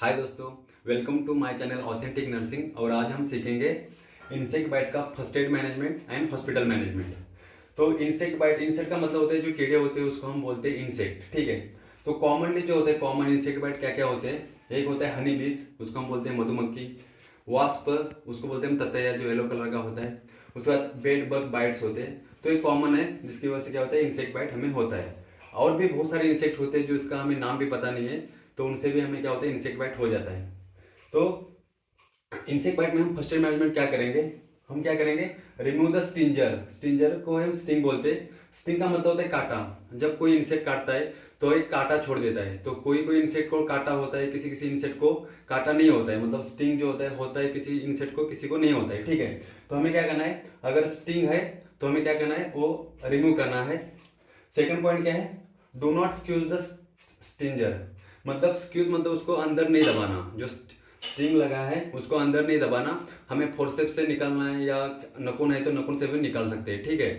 हाय दोस्तों, welcome to my channel authentic nursing. और आज हम सीखेंगे इंसेक्ट बाइट का first aid management and hospital management. तो इंसेक्ट बाइट, इंसेक्ट का मतलब होता है जो कीड़े होते हैं उसको हम बोलते हैं इंसेक्ट, ठीक है। तो कॉमनली जो होते हैं कॉमन इंसेक्ट बाइट क्या क्या होते हैं, एक होता है हनी बीज, उसको हम बोलते हैं मधुमक्खी। वास्प, उसको बोलते हैं हम ततैया, जो येलो कलर का होता है। उसके बाद बेड बग बाइट्स होते हैं। तो ये कॉमन है जिसकी वजह से क्या होता है इंसेक्ट बाइट हमें होता है। और भी बहुत सारे इंसेक्ट होते हैं जो इसका हमें नाम भी पता नहीं है, तो उनसे भी हमें क्या होता है इंसेक्ट बाइट हो जाता है। तो इंसेक्ट बाइट में हम फर्स्ट एड मैनेजमेंट क्या करेंगे, हम क्या करेंगे, रिमूव द स्टिंजर। स्टिंजर को हम स्टिंग बोलते हैं। स्टिंग का मतलब होता है कांटा। जब कोई इंसेक्ट काटता है तो एक कांटा छोड़ देता है। तो कोई कोई इंसेक्ट को कांटा होता है, किसी किसी इंसेक्ट को कांटा नहीं होता है। मतलब स्टिंग जो होता है किसी इंसेक्ट को, किसी को नहीं होता है, ठीक है। तो हमें क्या करना है, अगर स्टिंग है तो हमें क्या करना है, वो रिमूव करना है। सेकंड पॉइंट क्या है, डू नॉट स्क्यूज द स्टिंजर। मतलब स्क्यूज मतलब उसको अंदर नहीं दबाना, जो स्टिंग लगा है उसको अंदर नहीं दबाना। हमें फोर्सेप्स से निकालना है या नकुन है तो नकुन से भी निकाल सकते हैं, ठीक है,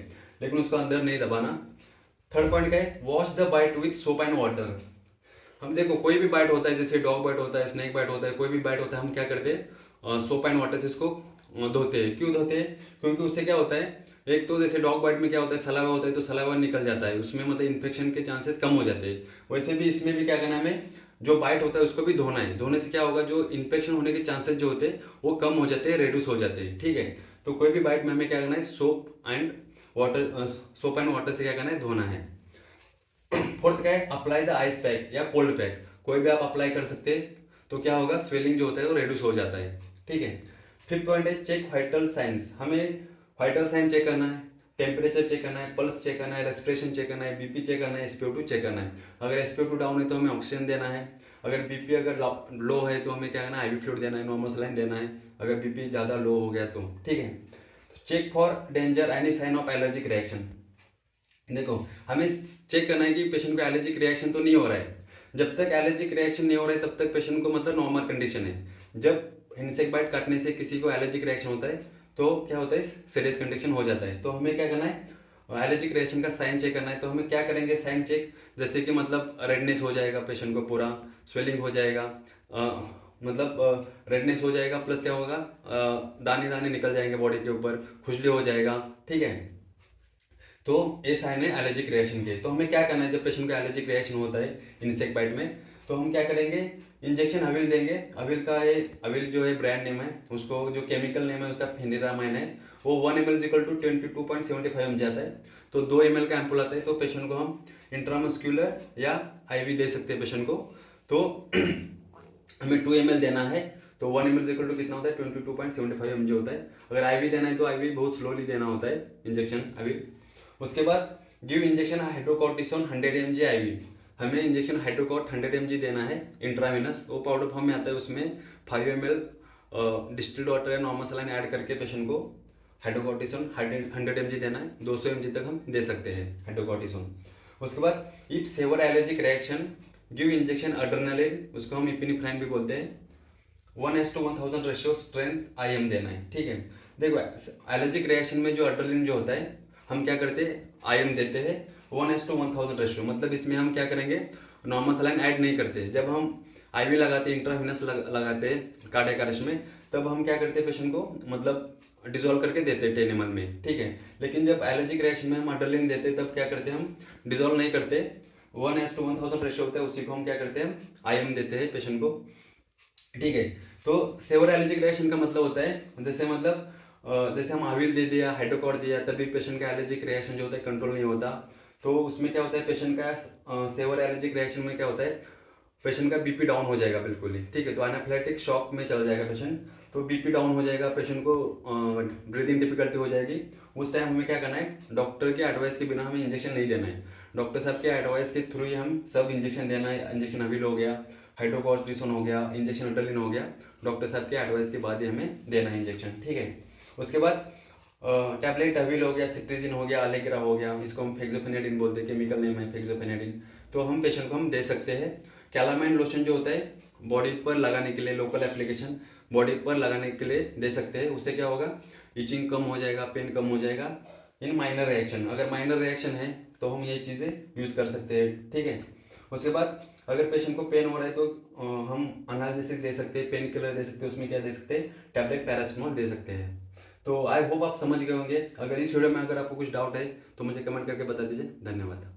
लेकिन उसको अंदर नहीं दबाना। थर्ड पॉइंट क्या है, wash the bite with soap and water. हम देखो कोई भी बाइट होता है, जैसे डॉग बाइट होता है, स्नेक बाइट होता है, कोई भी बाइट होता है, हम क्या करते हैं, सोप एंड वाटर से इसको धोते हैं। क्यों धोते हैं, क्योंकि उससे क्या होता है, एक तो जैसे डॉग बाइट में क्या होता है, सलावा होता है तो सलावा निकल जाता है, उसमें मतलब इन्फेक्शन के चांसेस कम हो जाते हैं। वैसे भी इसमें भी क्या करना है, हमें जो बाइट होता है उसको भी धोना है। धोने से क्या होगा, जो इन्फेक्शन होने के चांसेस जो होते हैं वो कम हो जाते हैं, रिड्यूस हो जाते हैं, ठीक है। तो कोई भी बाइट में हमें क्या करना है, सोप एंड वाटर से क्या करना है, धोना है। फोर्थ क्या है, अप्लाई द आइस पैक या कोल्ड पैक। कोई भी आप अप्लाई कर सकते हैं, तो क्या होगा, स्वेलिंग जो होता है वो रिड्यूस हो जाता है, ठीक है। फिफ्थ पॉइंट है चेक वाइटल साइंस। हमें वाइटल साइन चेक करना है, टेम्परेचर चेक करना है, पल्स चेक करना है, रेस्पिरेशन चेक करना है, बीपी चेक करना है, SpO2 चेक करना है। अगर SpO2 डाउन है तो हमें ऑक्सीजन देना है। अगर बीपी अगर लो है तो हमें क्या करना है, IV फ्लूइड देना है, नॉर्मल सलाइन देना है, अगर बीपी ज़्यादा लो हो गया तो, ठीक है। Check for danger any sign of allergic reaction. देखो हमें चेक करना है कि पेशेंट को एलर्जिक रिएक्शन तो नहीं हो रहा है। जब तक एलर्जिक रिएक्शन नहीं हो रहा है तब तक पेशेंट को मतलब नॉर्मल कंडीशन है। जब इंसेक्ट बाइट काटने से किसी को एलर्जिक रिएक्शन होता है तो क्या होता है, सीरियस कंडीशन हो जाता है। तो हमें क्या करना है, एलर्जिक रिएक्शन का साइन चेक करना है। तो हमें क्या करेंगे, साइन चेक, जैसे कि मतलब रेडनेस हो जाएगा पेशेंट को, पूरा स्वेलिंग हो जाएगा, मतलब रेडनेस हो जाएगा, प्लस क्या होगा, दाने दाने निकल जाएंगे बॉडी के ऊपर, खुजली हो जाएगा, ठीक है। तो ये साइन है एलर्जिक रिएक्शन के। तो हमें क्या करना है, जब पेशेंट को एलर्जिक रिएक्शन होता है इंसेक्ट बाइट में, तो हम क्या करेंगे, इंजेक्शन अविल देंगे। अविल का ये, अविल जो है ब्रांड नेम है, उसको जो केमिकल नेम है उसका फेनिरामाइन है। वो 1 ml इक्वल टू 22.75 mg आता है। तो 2 ml का एम्पुल आता है। तो पेशेंट को हम इंट्रामस्क्यूलर या IV दे सकते हैं पेशेंट को। तो हमें 2 ml देना है। तो 1 ml इक्वल टू कितना होता है, 22.75 mg होता है। अगर IV देना है तो IV बहुत स्लोली देना होता है इंजेक्शन अविल। उसके बाद give injection hydrocortisone 100 mg IV। हमें इंजेक्शन हाइड्रोकॉर्ट 100 mg देना है इंट्रावेनस। वो पाउडर फॉर्म में आता है, उसमें 5 ml डिस्टिल्ड वाटर या नॉर्मल सलाइन ऐड करके पेशेंट को हाइड्रोकॉर्टिसोन 100 mg देना है। 200 mg तक हम दे सकते हैं हाइड्रोकॉर्टिसोन। उसके बाद if severe allergic reaction give injection adrenaline, उसको हम इपिनेफ्राइन भी बोलते हैं। 1:1000 रेशियो स्ट्रेंथ IM देना है, ठीक है। देखो एलर्जिक रिएक्शन में जो अड्रेनालिन जो होता है, हम क्या करते हैं, IM देते हैं 1:1000 रेशियो। मतलब इसमें हम क्या करेंगे, नॉर्मल सलाइन ऐड नहीं करते। जब हम IV लगाते हैं, इंट्रावेनस लगाते हैं कार्डियक अरेस्ट में, तब हम क्या करते हैं, पेशेंट को मतलब डिजोल्व करके देते हैं 10 ml में, ठीक है। लेकिन जब एलर्जिक रिएक्शन में हम अड्रेनालिन देते हैं तब क्या करते हैं, हम डिजोल्व नहीं करते। 1:1000 रेशियो होता है, उसी को हम क्या करते हैं, IM देते हैं पेशेंट को, ठीक है। तो सेवर एलर्जिक रिएक्शन का मतलब होता है, जैसे मतलब जैसे हम अविल दे दिया, हाइड्रोकॉर्ट दिया, तभी पेशेंट का एलर्जिक रिएक्शन जो होता है कंट्रोल नहीं होता। तो उसमें क्या होता है, पेशेंट का सेवर एलर्जिक रिएक्शन में क्या होता है, पेशेंट का BP डाउन हो जाएगा बिल्कुल ही, ठीक है। तो एनाफिलेक्टिक शॉक में चला जाएगा पेशेंट। तो BP डाउन हो जाएगा, पेशेंट को ब्रीदिंग डिफिकल्टी हो जाएगी। उस टाइम हमें क्या करना है, डॉक्टर के एडवाइस के बिना हमें इंजेक्शन नहीं देना है। डॉक्टर साहब के एडवाइस के थ्रू ही हम सब इंजेक्शन देना है। इंजेक्शन अविल हो गया, हाइड्रोकॉर्टिसोन हो गया, इंजेक्शन अड्रेनालिन हो गया, डॉक्टर साहब के एडवाइस के बाद ही हमें देना है इंजेक्शन, ठीक है। उसके बाद टैबलेट अविल हो गया, सिट्रीजिन हो गया, अलेग्रा हो गया, इसको हम फेक्सोफेनेडिन बोलते हैं, केमिकल नेम है फेक्सोफेनेडिन। तो हम पेशेंट को हम दे सकते हैं। कैलामाइन लोशन जो होता है बॉडी पर लगाने के लिए, लोकल एप्लीकेशन बॉडी पर लगाने के लिए दे सकते हैं। उससे क्या होगा, इचिंग कम हो जाएगा, पेन कम हो जाएगा इन माइनर रिएक्शन। अगर माइनर रिएक्शन है तो हम ये चीज़ें यूज़ कर सकते हैं, ठीक है। उसके बाद अगर पेशेंट को पेन हो रहा है तो हम एनाल्जेसिक दे सकते हैं, पेन किलर दे सकते हैं, उसमें क्या दे सकते हैं, टैबलेट पैरासिटामोल दे सकते हैं। तो आई होप आप समझ गए होंगे। अगर इस वीडियो में अगर आपको कुछ डाउट है तो मुझे कमेंट करके बता दीजिए। धन्यवाद।